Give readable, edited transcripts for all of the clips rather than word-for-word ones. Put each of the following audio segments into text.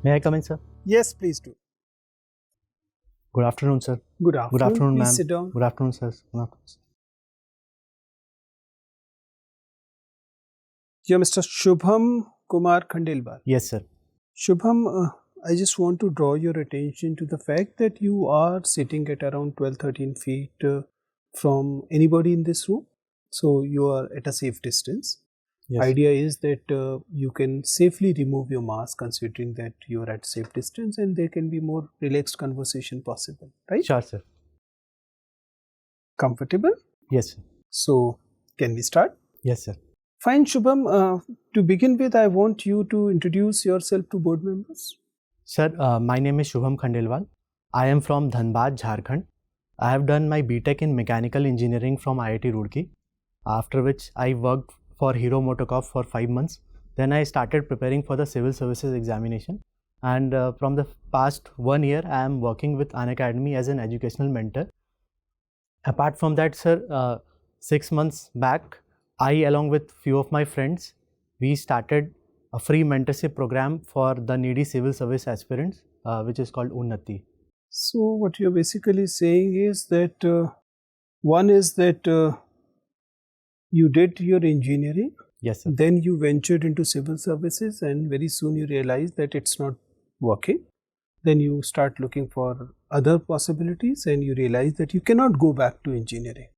May I come in, sir? Yes, please do. Good afternoon, sir. Good afternoon. Good afternoon, Please ma'am. sit down. Good afternoon, sir. Good afternoon, sir. You're Mr. Shubham Kumar Khandelwal. Yes, sir. Shubham, I just want to draw your attention to the fact that you are sitting at around 12-13 feet from anybody in this room. So you are at a safe distance. Yes. Idea is that you can safely remove your mask considering that you are at safe distance and there can be more relaxed conversation possible, right? Sure, sir. Comfortable? Yes, sir. So can we start? Yes, sir. Fine, Shubham. To begin with, I want you to introduce yourself to board members. Sir, my name is Shubham Khandelwal. I am from Dhanbad, Jharkhand. I have done my BTech in Mechanical Engineering from IIT Roorkee, after which I worked for Hero MotoCorp for 5 months. Then I started preparing for the Civil Services examination. And from the past 1 year, I am working with Unacademy as an educational mentor. Apart from that, sir, 6 months back, I, along with few of my friends, we started a free mentorship program for the needy civil service aspirants, which is called Unnati. So what you're basically saying is that one is that you did your engineering. Yes, sir. Then you ventured into civil services and very soon you realize that it's not working. Then you start looking for other possibilities and you realize that you cannot go back to engineering.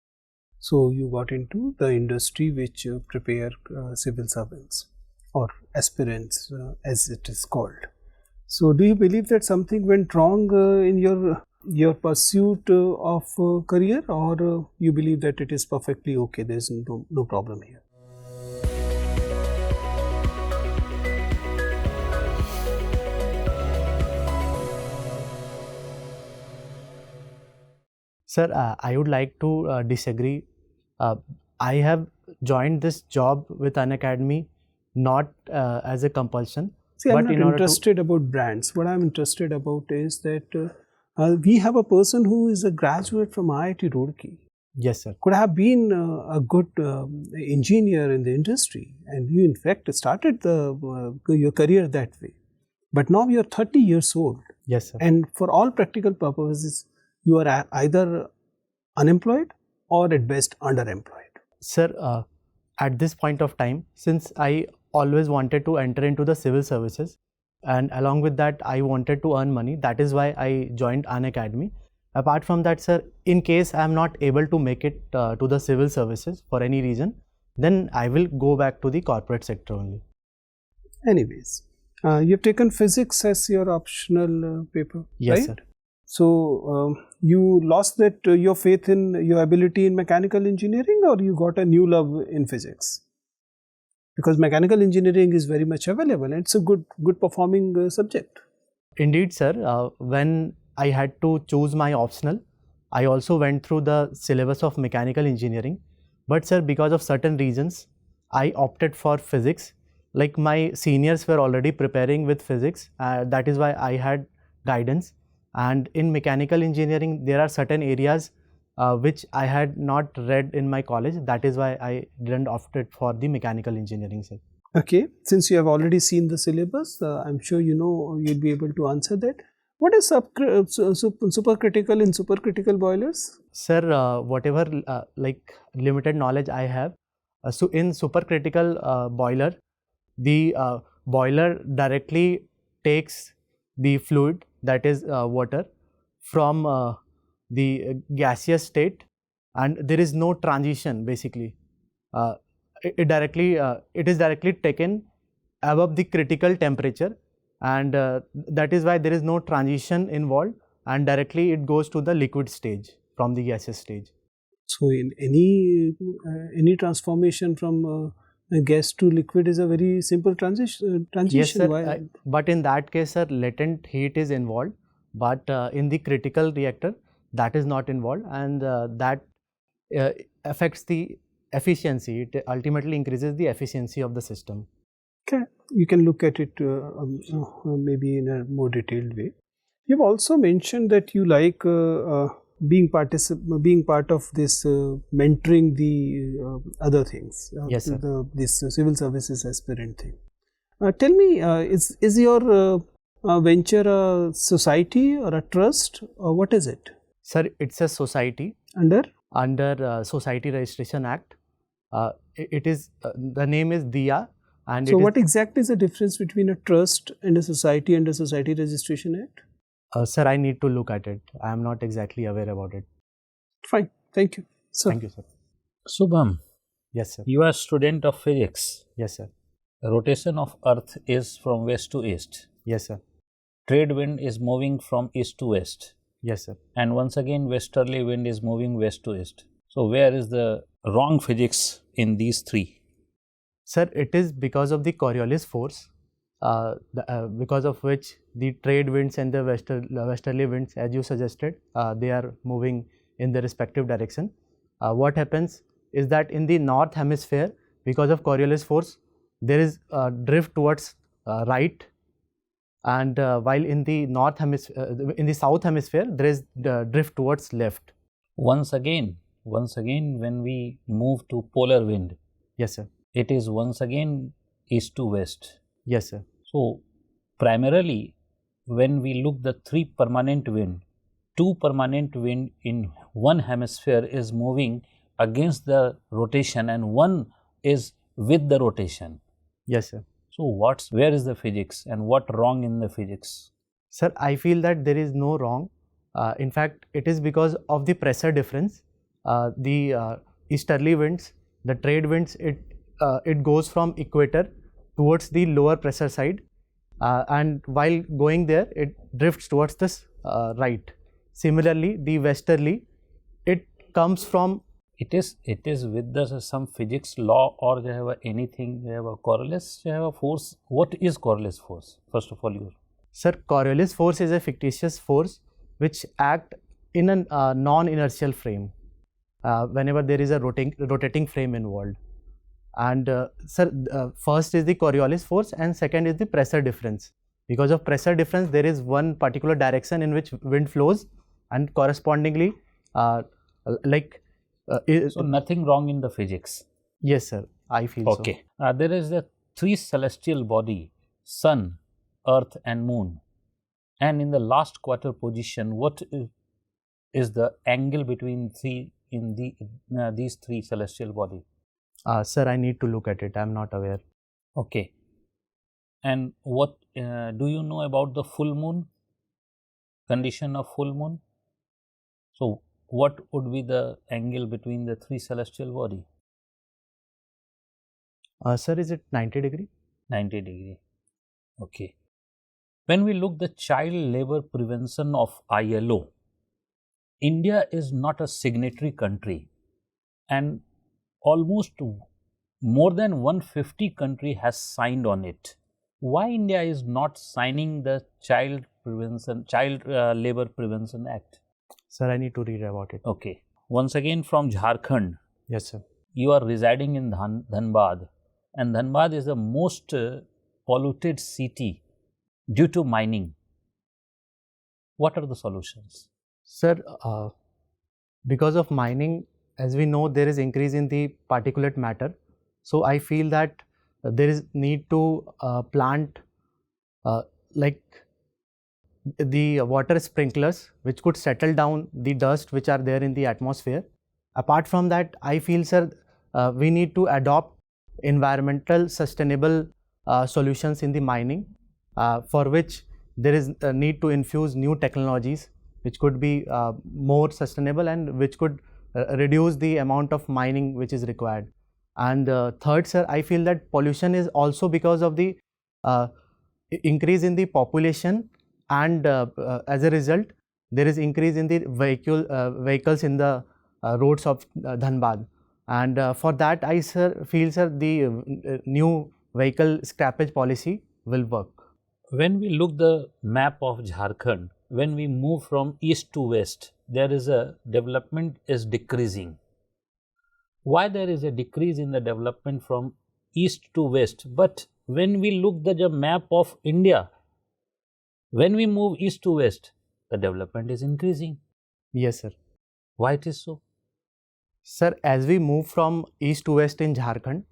So you got into the industry which prepare civil servants or aspirants as it is called. So do you believe that something went wrong in your pursuit of career, or you believe that it is perfectly okay, there is no problem here? Sir, I would like to disagree. I have joined this job with Unacademy not as a compulsion. See, I'm not interested about brands. What I'm interested about is that we have a person who is a graduate from IIT Roorkee. Yes, sir. Could have been a good engineer in the industry, and you in fact started your career that way. But now you're 30 years old. Yes, sir. And for all practical purposes, you are either unemployed or at best underemployed. Sir, at this point of time, since I always wanted to enter into the civil services, and along with that I wanted to earn money, that is why I joined Unacademy. Apart from that, sir, in case I am not able to make it to the civil services for any reason, then I will go back to the corporate sector only. Anyways, you've taken physics as your optional paper, yes, right? Sir. So you lost that your faith in your ability in mechanical engineering, or you got a new love in physics? Because mechanical engineering is very much available and it's a good performing subject. Indeed, sir. When I had to choose my optional, I also went through the syllabus of mechanical engineering. But sir, because of certain reasons, I opted for physics. Like my seniors were already preparing with physics. That is why I had guidance. And in mechanical engineering, there are certain areas which I had not read in my college. That is why I didn't opt for the mechanical engineering, sir. Okay, since you have already seen the syllabus, I'm sure you know you'll be able to answer that. What is supercritical in supercritical boilers? Sir, whatever like limited knowledge I have, so in supercritical boiler, the boiler directly takes the fluid, that is water, from the gaseous state, and there is no transition basically. It is directly taken above the critical temperature, and that is why there is no transition involved, and directly it goes to the liquid stage from the gaseous stage. So in any transformation from gas to liquid is a very simple transition. Yes, sir. But in that case, sir, latent heat is involved, but in the critical reactor, that is not involved, and that affects the efficiency. It ultimately increases the efficiency of the system. Okay, you can look at it maybe in a more detailed way. You've also mentioned that you like being part of this mentoring the other things. Yes, sir. This civil services aspirant thing. Tell me, is your venture a society or a trust, or what is it? Sir, it's a society Under? under Society Registration Act. It is the name is DIA, and So it what exactly is the difference between a trust and a society under Society Registration Act? sir, I need to look at it. I am not exactly aware about it. Fine, thank you. So, Thank you, sir. Shubham, Yes, sir. you are a student of physics. Yes, sir. The rotation of Earth is from west to east. Yes, sir. Trade wind is moving from east to west. Yes, sir. And once again, westerly wind is moving west to east. So, where is the wrong physics in these three? Sir, it is because of the Coriolis force, because of which the trade winds and the westerly winds, as you suggested, they are moving in the respective direction. What happens is that in the north hemisphere, because of Coriolis force, there is drift towards right, and while in the north hemisphere, in the south hemisphere, there is drift towards left. Once again, when we move to polar wind, Yes, sir. it is once again east to west. Yes, sir. So, primarily, when we look the three permanent wind, two permanent wind in one hemisphere is moving against the rotation and one is with the rotation. Yes, sir. So, where is the physics and what wrong in the physics? Sir, I feel that there is no wrong. In fact, it is because of the pressure difference. The easterly winds, the trade winds, it goes from equator towards the lower pressure side, and while going there, it drifts towards this right. Similarly, the westerly, it comes from. It is with the some physics law or they have anything, they have a Coriolis, they have a force. What is Coriolis force? First of all, you. Sir, Coriolis force is a fictitious force which act in a non-inertial frame whenever there is a rotating frame involved. And sir, first is the Coriolis force and second is the pressure difference. Because of pressure difference, there is one particular direction in which wind flows, and correspondingly, So, nothing wrong in the physics. yes, sir, I feel so. Okay. There is the three celestial body, sun, earth and moon. And in the last quarter position, what is the angle between these three celestial body? Sir, I need to look at it. I am not aware. Okay. And what do you know about the full moon? Condition of full moon? So, what would be the angle between the three celestial body? Sir, is it 90 degree? 90 degree. Okay. When we look the child labor prevention of ILO, India is not a signatory country and almost more than 150 country has signed on it. Why India is not signing the Child Labor Prevention Act? Sir, I need to read about it. Okay. Once again from Jharkhand. Yes, sir. You are residing in Dhanbad, and Dhanbad is the most polluted city due to mining. What are the solutions? Sir, because of mining, as we know, there is increase in the particulate matter. So I feel that there is need to plant like the water sprinklers which could settle down the dust which are there in the atmosphere. Apart from that, I feel, sir, we need to adopt environmental sustainable solutions in the mining, for which there is a need to infuse new technologies which could be more sustainable and which could reduce the amount of mining which is required. And third, sir, I feel that pollution is also because of the increase in the population, and as a result there is increase in the vehicles in the roads of Dhanbad, and for that I feel, sir, the new vehicle scrappage policy will work. When we look the map of Jharkhand, when we move from east to west, there is a development is decreasing. Why there is a decrease in the development from east to west? But when we look the map of India, when we move east to west, the development is increasing. Yes, sir. Why it is so? Sir, as we move from east to west in Jharkhand,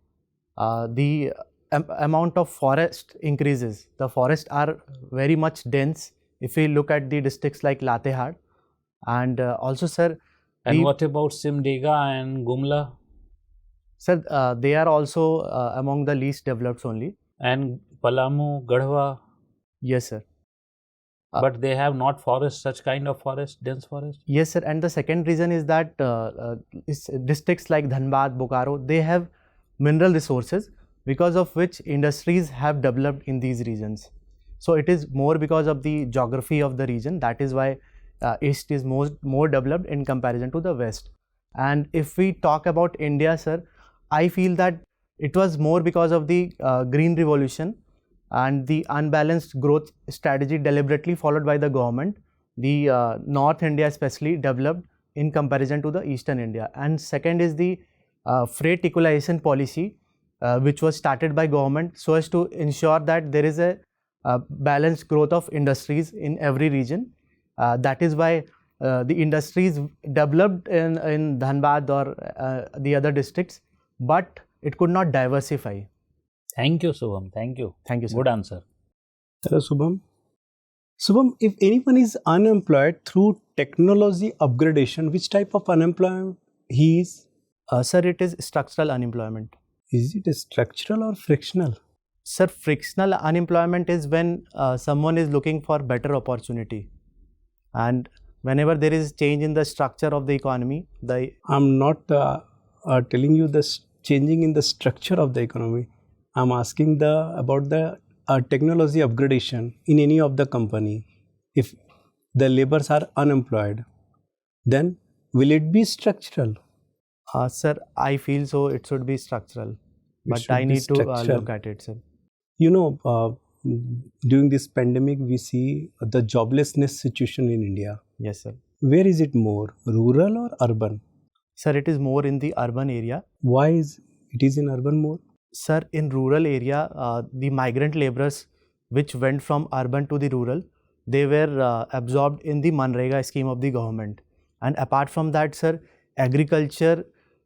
amount of forest increases. The forests are very much dense if we look at the districts like Latehar. And also, sir, And what about Simdega and Gumla? Sir, they are also among the least developed only. And Palamu, Gadhwa? Yes, sir. But they have not forest, such kind of forest, dense forest? Yes, sir. And the second reason is that districts like Dhanbad, Bokaro, they have mineral resources because of which industries have developed in these regions. So it is more because of the geography of the region. That is why East is more developed in comparison to the West. And if we talk about India, sir, I feel that it was more because of the Green Revolution and the unbalanced growth strategy deliberately followed by the government. The North India especially developed in comparison to the Eastern India. And second is the freight equalization policy, which was started by government so as to ensure that there is a balanced growth of industries in every region. That is why the industries developed in Dhanbad or the other districts, but it could not diversify. Thank you, Shubham. Thank you. Thank you, sir. Good answer. Hello, Shubham. Shubham, if anyone is unemployed through technology upgradation, which type of unemployment he is? Sir, it is structural unemployment. Is it structural or frictional? Sir, frictional unemployment is when someone is looking for better opportunity. And whenever there is change in the structure of the economy, I'm not telling you the changing in the structure of the economy. I'm asking about the technology upgradation in any of the company. If the laborers are unemployed, then will it be structural? Sir, I feel so it should be structural. But I need to look at it, sir. You know, during this pandemic, we see the joblessness situation in India. Yes, sir. Where is it more, rural or urban? Sir, it is more in the urban area. Why is it in urban more? Sir, in rural area, the migrant laborers which went from urban to the rural, they were absorbed in the Manrega scheme of the government. And apart from that, sir, agriculture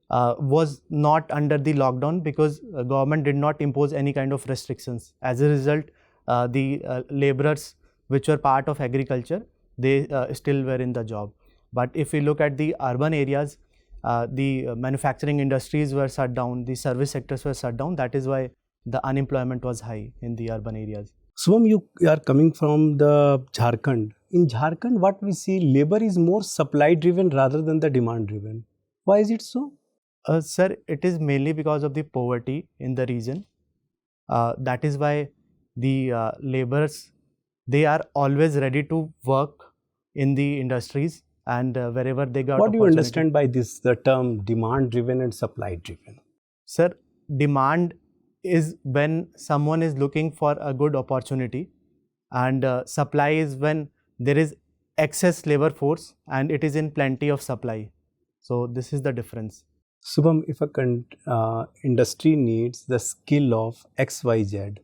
was not under the lockdown because government did not impose any kind of restrictions. As a result, the laborers which were part of agriculture, they still were in the job. But if we look at the urban areas, the manufacturing industries were shut down, the service sectors were shut down. That is why the unemployment was high in the urban areas. Swam, you are coming from the Jharkhand. In Jharkhand, what we see, labor is more supply driven rather than the demand driven. Why is it so? Sir, it is mainly because of the poverty in the region. That is why the laborers, they are always ready to work in the industries and wherever they got. What do you understand by this, the term demand driven and supply driven? Sir, demand is when someone is looking for a good opportunity, and supply is when there is excess labor force and it is in plenty of supply. So this is the difference. Shubham, if a industry needs the skill of XYZ,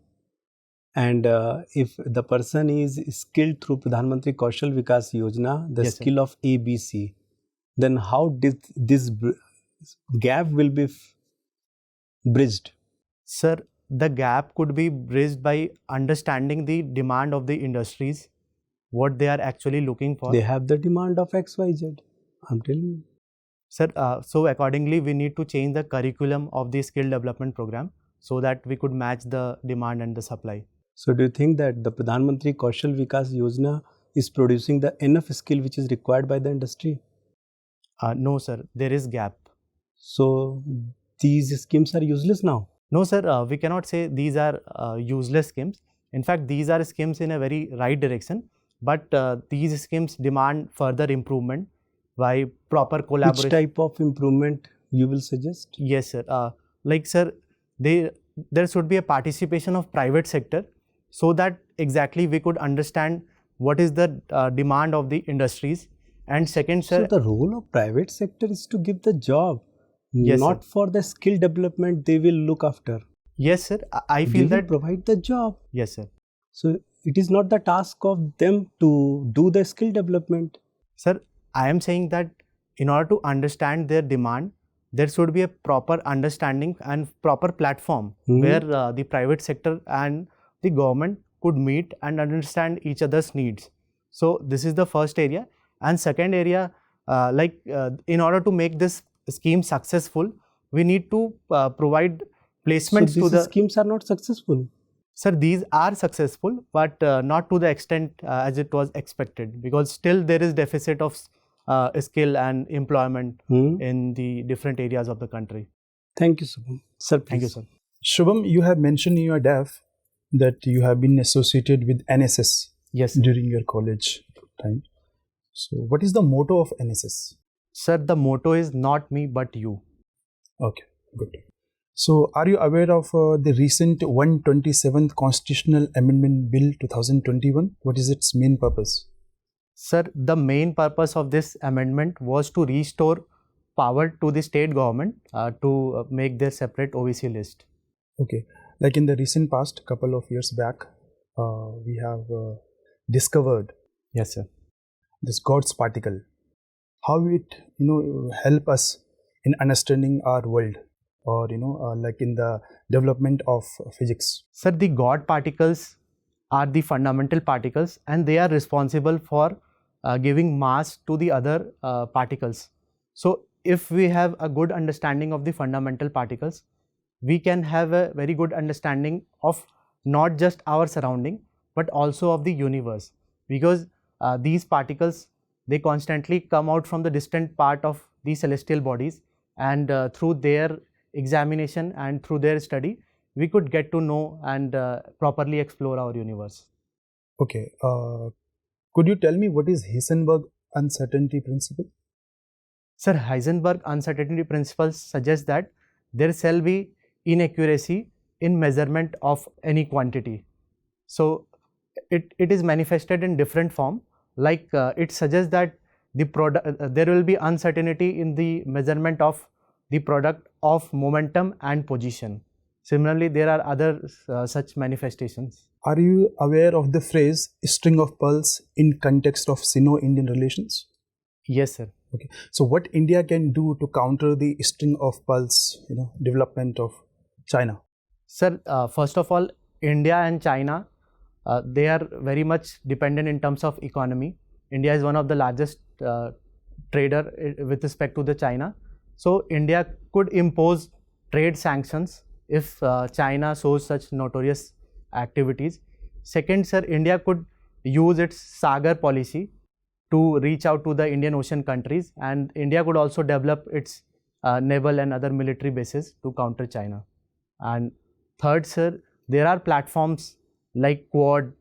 and if the person is skilled through Pradhan Mantri Kaushal Vikas Yojana, the skill of ABC, then how this gap will be bridged? Sir, the gap could be bridged by understanding the demand of the industries, what they are actually looking for. They have the demand of XYZ, I'm telling you. Sir, so accordingly, we need to change the curriculum of the skill development program so that we could match the demand and the supply. So do you think that the Pradhan Mantri Kaushal Vikas Yojana is producing the enough skill which is required by the industry? No, sir, there is gap. So these schemes are useless now? No, sir, we cannot say these are useless schemes. In fact, these are schemes in a very right direction, but these schemes demand further improvement by proper collaboration. Which type of improvement you will suggest? Yes, sir. Like, sir, there should be a participation of private sector so that exactly we could understand what is the demand of the industries. And second, sir. So the role of private sector is to give the job. Yes, not sir. For the skill development they will look after. Yes, sir. I feel they that. Will provide the job. Yes, sir. So it is not the task of them to do the skill development. Sir, I am saying that in order to understand their demand, there should be a proper understanding and proper platform where the private sector and the government could meet and understand each other's needs. So this is the first area. And second area, in order to make this scheme successful, we need to provide placements so to the schemes are not successful. Sir, these are successful, but not to the extent as it was expected, because still there is deficit of skill and employment in the different areas of the country. Thank you, Shubham. Sir, please. Thank you, sir. Shubham, you have mentioned in your DAF that you have been associated with NSS Yes. during your college time. So, what is the motto of NSS? Sir, the motto is not me but you. Okay, good. So, are you aware of the recent 127th Constitutional Amendment Bill 2021? What is its main purpose? Sir, the main purpose of this amendment was to restore power to the state government to make their separate OBC list. Okay, like in the recent past, couple of years back, we have discovered Yes, sir. this God's particle. How it help us in understanding our world, or like in the development of physics. Sir, the God particles are the fundamental particles, and they are responsible for giving mass to the other particles. So if we have a good understanding of the fundamental particles, we can have a very good understanding of not just our surrounding but also of the universe, because these particles, they constantly come out from the distant part of the celestial bodies, and through their examination and through their study, we could get to know and properly explore our universe. Okay, could you tell me what is Heisenberg uncertainty principle? Sir, Heisenberg uncertainty principle suggests that there shall be inaccuracy in measurement of any quantity. So it is manifested in different form. Like it suggests that the product there will be uncertainty in the measurement of the product of momentum and position. Similarly, there are other such manifestations. Are you aware of the phrase string of pearls in context of Sino-Indian relations? Yes, sir. Okay, so what India can do to counter the string of pearls, development of China? Sir, first of all, India and China, they are very much dependent in terms of economy. India is one of the largest trader with respect to the China. So India could impose trade sanctions if China shows such notorious activities. Second, sir, India could use its Sagar policy to reach out to the Indian Ocean countries, and India could also develop its naval and other military bases to counter China. And third, sir, there are platforms like Quad,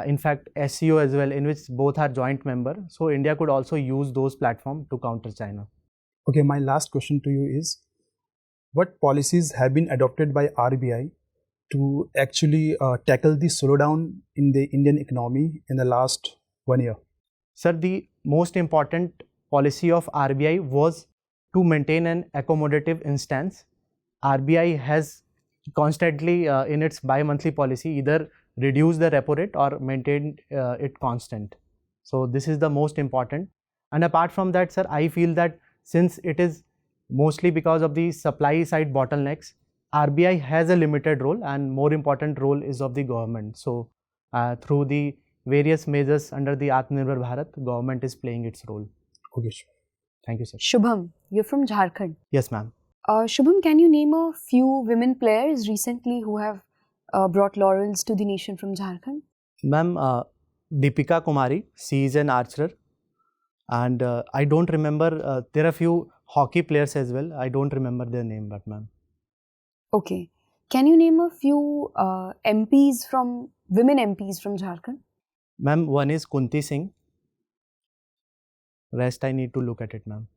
in fact SCO as well, in which both are joint member. So India could also use those platforms to counter China. Okay, my last question to you is, what policies have been adopted by RBI to actually tackle the slowdown in the Indian economy in the last 1 year? Sir, the most important policy of RBI was to maintain an accommodative instance. RBI has constantly in its bi-monthly policy either reduced the repo rate or maintained it constant. So this is the most important. And apart from that, sir, I feel that since it is mostly because of the supply side bottlenecks, RBI has a limited role, and more important role is of the government. So through the various measures under the Atmanirbhar Bharat, government is playing its role. Okay, sure. Thank you, sir. Shubham, you're from Jharkhand. Yes, ma'am. Shubham, can you name a few women players recently who have brought laurels to the nation from Jharkhand? Ma'am, Deepika Kumari, she is an archer, and I don't remember, there are few hockey players as well. I don't remember their name, but ma'am. Okay. Can you name a few women MPs from Jharkhand? Ma'am, one is Kunti Singh. Rest I need to look at it, ma'am.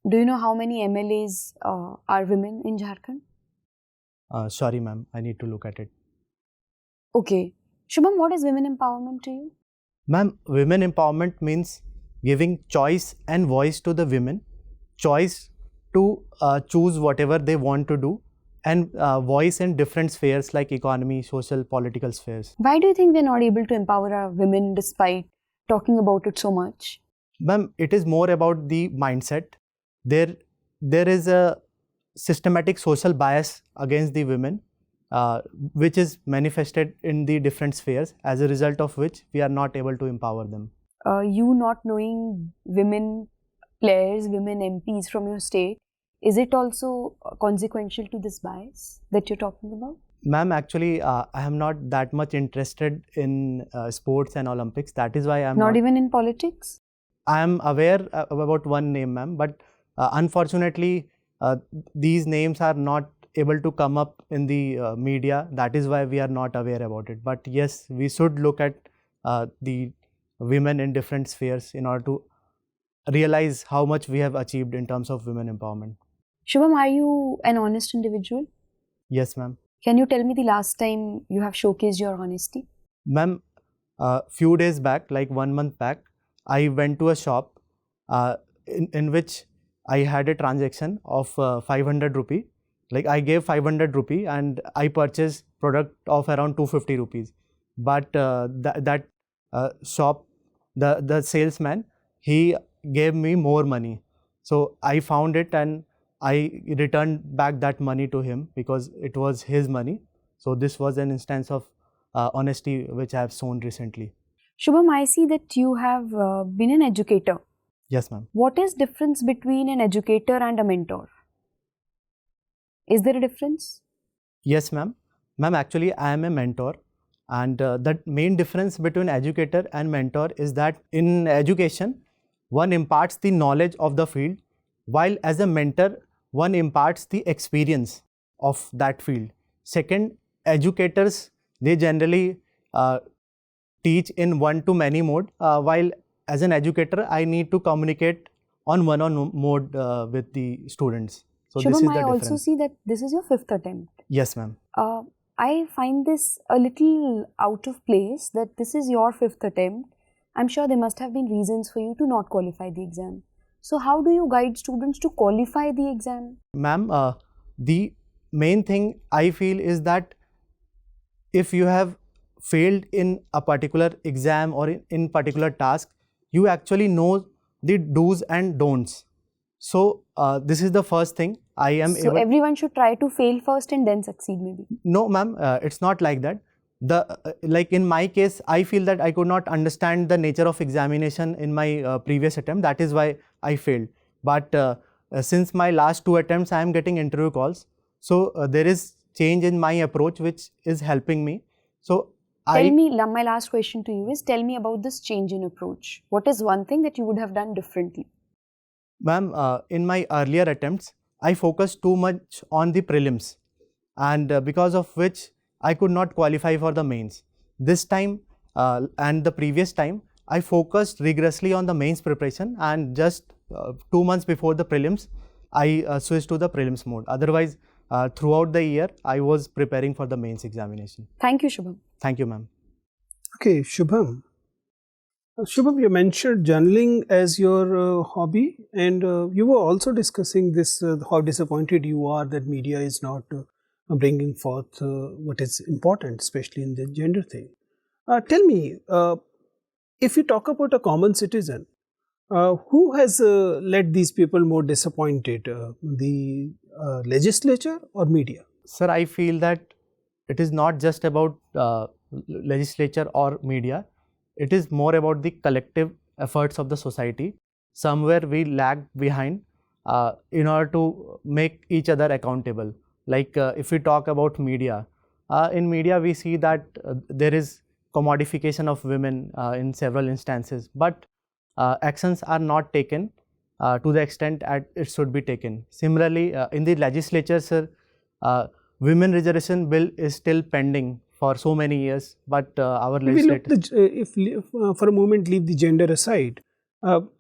Do you know how many MLAs are women in Jharkhand? Sorry, ma'am, I need to look at it. Okay. Shubham, what is women empowerment to you? Ma'am, women empowerment means giving choice and voice to the women, choice to choose whatever they want to do, and voice in different spheres like economy, social, political spheres. Why do you think we're not able to empower our women despite talking about it so much? Ma'am, it is more about the mindset. There is a systematic social bias against the women, which is manifested in the different spheres, as a result of which we are not able to empower them. You not knowing women players, women MPs from your state, is it also consequential to this bias that you're talking about? Ma'am, actually, I am not that much interested in sports and Olympics. That is why I am Not even in politics? I am aware about one name, ma'am, but unfortunately, these names are not able to come up in the media. That is why we are not aware about it. But yes, we should look at the women in different spheres in order to realize how much we have achieved in terms of women empowerment. Shubham, are you an honest individual? Yes, ma'am. Can you tell me the last time you have showcased your honesty? Ma'am, few days back, like 1 month back, I went to a shop in which I had a transaction of 500 rupee. Like I gave 500 rupee and I purchased product of around 250 rupees. But that shop, the salesman, he gave me more money. So I found it and I returned back that money to him because it was his money. So this was an instance of honesty which I have shown recently. Shubham, I see that you have been an educator. Yes, ma'am. What is difference between an educator and a mentor? Is there a difference? Yes, ma'am. Ma'am, actually, I am a mentor. And the main difference between educator and mentor is that in education, one imparts the knowledge of the field, while as a mentor, one imparts the experience of that field. Second, educators, they generally teach in one-to-many mode, while as an educator, I need to communicate on one-on-one mode with the students. So Shubham, this is the I difference. also see that this is your 5th attempt. Yes, ma'am. I find this a little out of place that this is your 5th attempt. I'm sure there must have been reasons for you to not qualify the exam. So how do you guide students to qualify the exam? Ma'am, the main thing I feel is that if you have failed in a particular exam or in particular task, you actually know the do's and don'ts. So this is the first thing I am So everyone should try to fail first and then succeed maybe. No, ma'am, it's not like that. Like in my case, I feel that I could not understand the nature of examination in my previous attempt. That is why I failed. But since my last 2 attempts, I am getting interview calls. So there is change in my approach which is helping me. So Tell me, my last question to you is, tell me about this change in approach. What is one thing that you would have done differently? Ma'am, in my earlier attempts, I focused too much on the prelims, and because of which I could not qualify for the mains. This time and the previous time, I focused rigorously on the mains preparation, and just 2 months before the prelims, I switched to the prelims mode. Otherwise, throughout the year, I was preparing for the mains examination. Thank you, Shubham. Thank you, ma'am. Okay, Shubham. Shubham, you mentioned journaling as your hobby, and you were also discussing this, how disappointed you are that media is not bringing forth what is important, especially in the gender thing. Tell me, if you talk about a common citizen, who has led these people more disappointed, the legislature or media? Sir, I feel that it is not just about legislature or media. It is more about the collective efforts of the society. Somewhere we lag behind in order to make each other accountable. Like if we talk about media, in media we see that there is commodification of women in several instances, but actions are not taken to the extent it should be taken. Similarly, in the legislature, sir, women reservation bill is still pending for so many years, but our legislature... If for a moment leave the gender aside,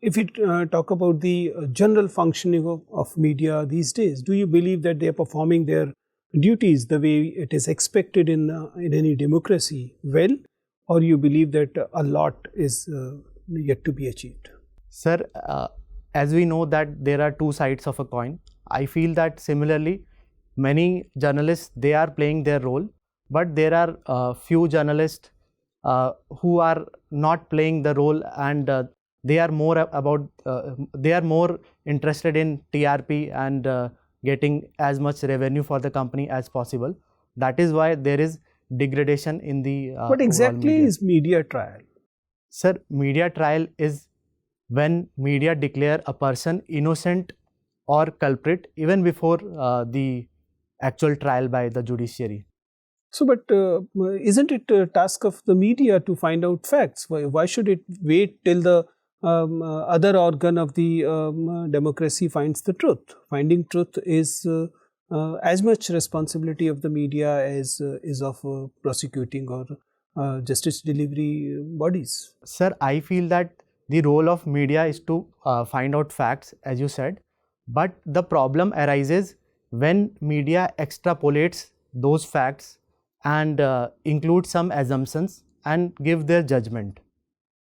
if we talk about the general functioning of media these days, do you believe that they are performing their duties the way it is expected in any democracy well, or you believe that a lot is yet to be achieved? Sir, as we know that there are two sides of a coin, I feel that similarly many journalists, they are playing their role, but there are few journalists who are not playing the role, and they are more interested in TRP and getting as much revenue for the company as possible. That is why there is degradation in the What exactly media. is media trial? Sir, media trial is when media declare a person innocent or culprit even before the actual trial by the judiciary. So, but isn't it a task of the media to find out facts? Why should it wait till the other organ of the democracy finds the truth? Finding truth is as much responsibility of the media as is of prosecuting or justice delivery bodies. Sir, I feel that the role of media is to find out facts, as you said, but the problem arises when media extrapolates those facts and include some assumptions and give their judgment.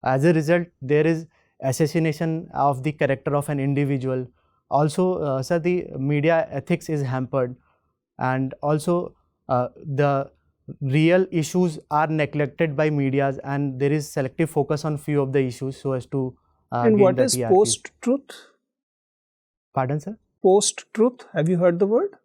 As a result, there is assassination of the character of an individual. Also, sir, the media ethics is hampered, and also the real issues are neglected by medias, and there is selective focus on few of the issues so as to And gain what the is TRP. post-truth? Pardon, sir? Post-truth, have you heard the word?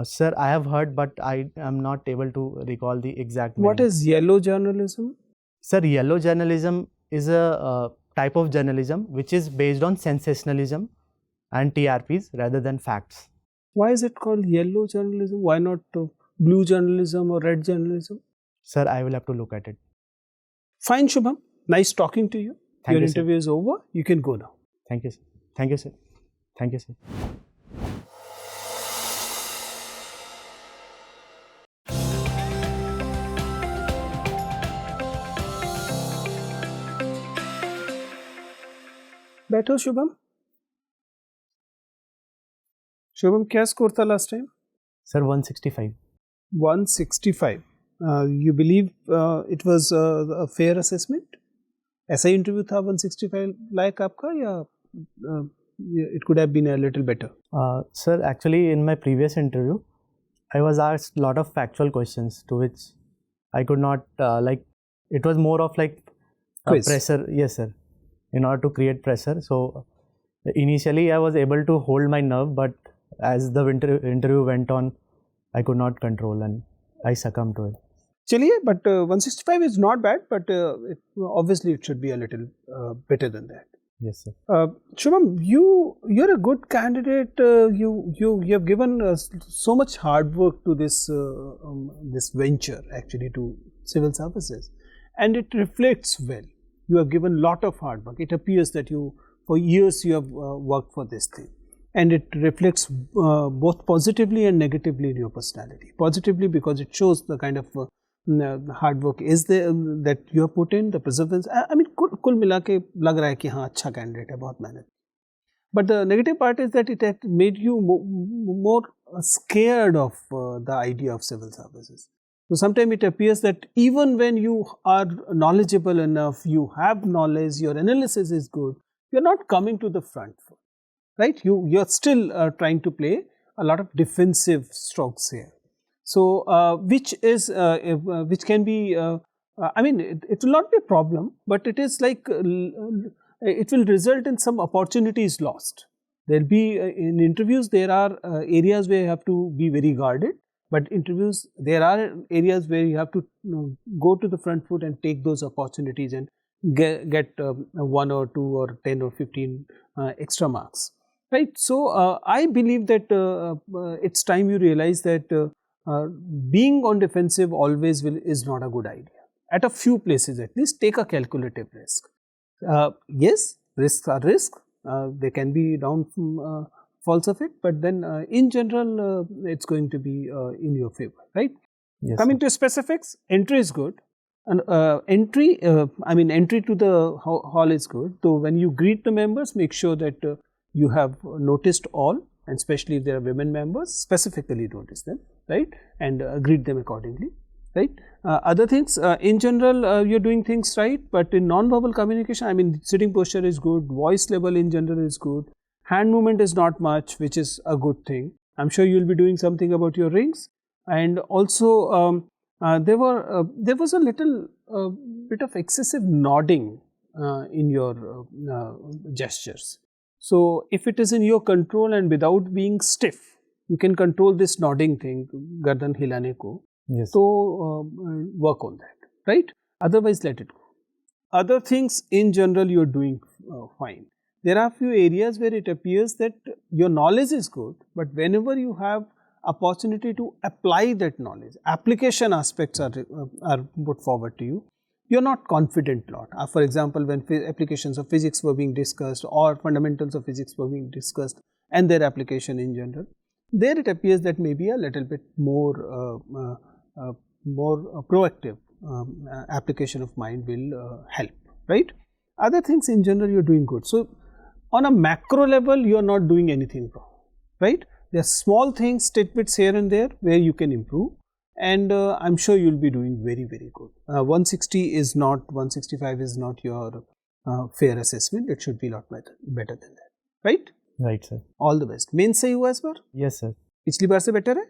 Sir, I have heard, but I am not able to recall the exact meaning. What is yellow journalism? Sir, yellow journalism is a type of journalism which is based on sensationalism and TRPs rather than facts. Why is it called yellow journalism? Why not blue journalism or red journalism? Sir, I will have to look at it. Fine, Shubham. Nice talking to you. Thank Your you, sir. interview is over. You can go now. Thank you, sir. Thank you, sir. Thank you, sir. बैठो शुभम. शुभम, क्या score था last time? Sir, 165. 165. You believe it was a fair assessment? ऐसा interview था 165 लायक आपका, या it could have been a little better? Sir, actually in my previous interview, I was asked a lot of factual questions to which I could not it was more of like Quiz. pressure. Yes, sir. In order to create pressure. So initially I was able to hold my nerve, but as the interview went on, I could not control and I succumbed to it. चलिए, but 165 is not bad, but obviously it should be a little better than that. Yes, sir. Shubham, you're a good candidate. You have given so much hard work to this this venture, actually, to civil services, and it reflects well. You have given lot of hard work. It appears that for years you have worked for this thing, and it reflects both positively and negatively in your personality. Positively because it shows the kind of hard work is there that you have put in, the perseverance. I mean, कुल मिला के लग रहा है कि हाँ अच्छा candidate है, बहुत मेहनत. But the negative part is that it had made you more scared of the idea of civil services. So sometimes it appears that even when you are knowledgeable enough, you have knowledge, your analysis is good, you are not coming to the front foot, right? You are still trying to play a lot of defensive strokes here. So which can be, I mean, it will not be a problem, but it is like it will result in some opportunities lost. There will be in interviews, there are areas where you have to be very guarded. But interviews, there are areas where you have to go to the front foot and take those opportunities and get 1 or 2 or 10 or 15 extra marks, right? So I believe that it's time you realize that being on defensive always is not a good idea. At a few places at least, take a calculative risk. Yes, risks are risks. They can be downfalls of it, but then in general, it's going to be in your favor, right? Yes, Coming sir. to specifics, entry is good. And entry to the hall is good. So when you greet the members, make sure that you have noticed all, and especially if there are women members, specifically notice them, right? And greet them accordingly, right? Other things, in general, you're doing things right, but in non-verbal communication, I mean, sitting posture is good, voice level in general is good, hand movement is not much, which is a good thing. I'm sure you'll be doing something about your rings. And also, there was a little bit of excessive nodding in your gestures. So if it is in your control and without being stiff, you can control this nodding thing, gardan hilane ko, Yes. so work on that, right? Otherwise, let it go. Other things in general you are doing fine. There are few areas where it appears that your knowledge is good, but whenever you have opportunity to apply that knowledge, application aspects are put forward to you, you are not confident lot. For example, when applications of physics were being discussed or fundamentals of physics were being discussed and their application in general, there it appears that maybe a little bit more proactive application of mind will help, right? Other things in general you are doing good. So, on a macro level, you are not doing anything wrong, right? There are small things, tidbits here and there where you can improve, and I'm sure you will be doing very, very good. 160 is not, 165 is not your fair assessment. It should be a lot better than that, right? Right, sir. All the best. Mains सही हुआ इस बार? Yes, sir. पिछली बार से better है?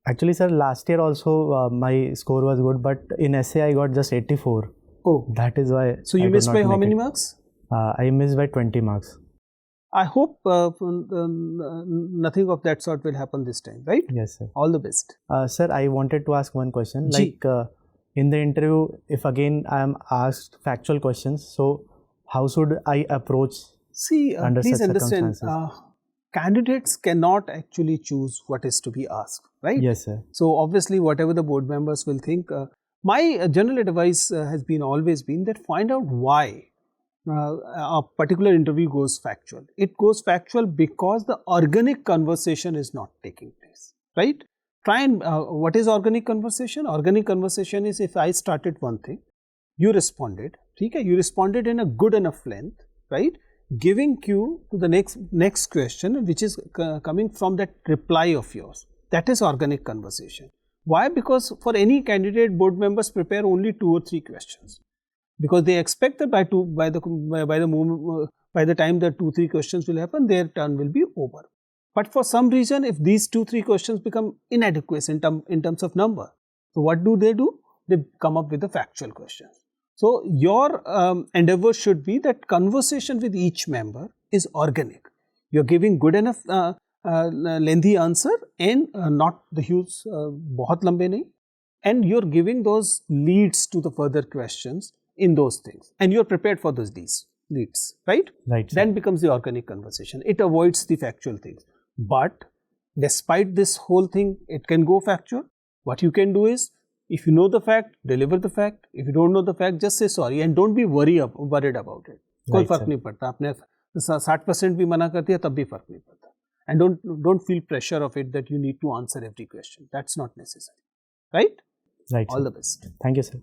Actually, sir, last year also my score was good, but in essay I got just 84. Oh, That is why. so you missed by how many marks? I missed by 20 marks. I hope nothing of that sort will happen this time, right? Yes, sir. All the best. Sir, I wanted to ask one question. Ji. Like in the interview, if again I am asked factual questions, so how should I approach? See, Under please such understand, circumstances. candidates cannot actually choose what is to be asked, right? Yes, sir. So, obviously, whatever the board members will think, my general advice has been always been that find out why a particular interview goes factual. It goes factual because the organic conversation is not taking place, right? Try and, what is organic conversation? Organic conversation is if I started one thing, you responded, okay? You responded in a good enough length, right? Giving cue to the next question which is coming from that reply of yours. That is organic conversation. Why? Because for any candidate, board members prepare only 2 or 3 questions. Because they expect that by the time the 2-3 questions will happen, their turn will be over. But for some reason, if these 2-3 questions become inadequate in terms of number, so what do? They come up with the factual questions. So your endeavor should be that conversation with each member is organic. You are giving good enough lengthy answer and not the huge, बहुत लंबे नहीं, and you are giving those leads to the further questions in those things, and you are prepared for those leads, right? Right, sir. Then becomes the organic conversation. It avoids the factual things. But despite this whole thing, it can go factual. What you can do is, if you know the fact, deliver the fact. If you don't know the fact, just say sorry and don't be worried about it. कोई Right, फर्क sir. नहीं पड़ता. आपने 60% भी मना कर दिया तब भी फर्क नहीं पड़ता. And don't feel pressure of it that you need to answer every question. That's not necessary, right? Right, All sir. the best. Thank you, sir.